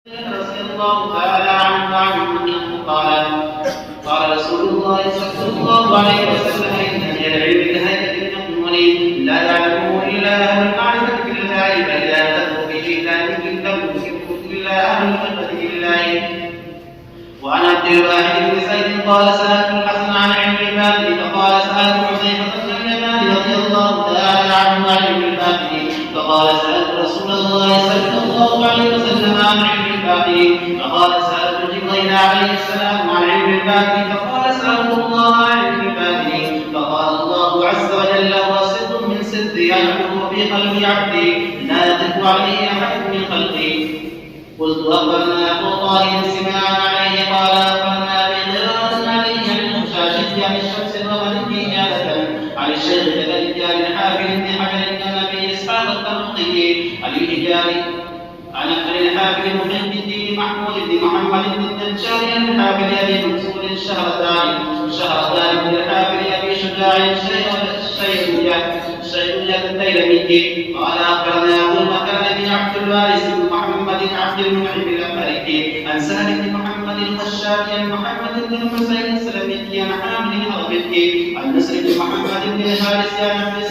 رضي الله تعالى عنه قال رسول الله صلى الله عليه وسلم إن من العلم بهيئة المؤمن لا يعلمه إلا أهل المعرفة بالله بل يهتم بشيطان لم يمسكه إلا أهل المعرفة بالله. وعن عبد الواحد بن زيد قال سألت الحسن عن علم الباطن فقال سألت حذيفة بن اليمان رضي الله تعالى عنه عن علم الباطن فقال سألت رسول الله صلى الله عليه وسلم عن علم الباطن فقال سألت جبريل عليه السلام عن علم الباطن فقال سألت الله عن علم الباطن فقال الله عز وجل هو سر من سري يحكم في قلب عبدي لا يقف عليه أحد من خلقي. قلت أخبرنا أبو طاهر سماعا عليه قال أخبرنا بقراءة عليه عن المشاشد عن الشمس الرغد في إجابة عن الشيخ زكريا بن حافظ بن حجر بن أبي إسحاق القرطي عن الحجاري عن الحافظ محب الدين محمود بن محمد بن الدجال عن الحافظ أبي منصور شهرتان بن الحافظ أبي شجاع الشيخ الديلمي قال أخبرنا أبو المكان بن عبد الوارث بن محمد بن عبد المنعم الأمريكي عن سهل بن محمد الخشاب عن محمد بن الحسين السلمي عن حامد الأربكي عن نصر بن محمد بن الحارث عن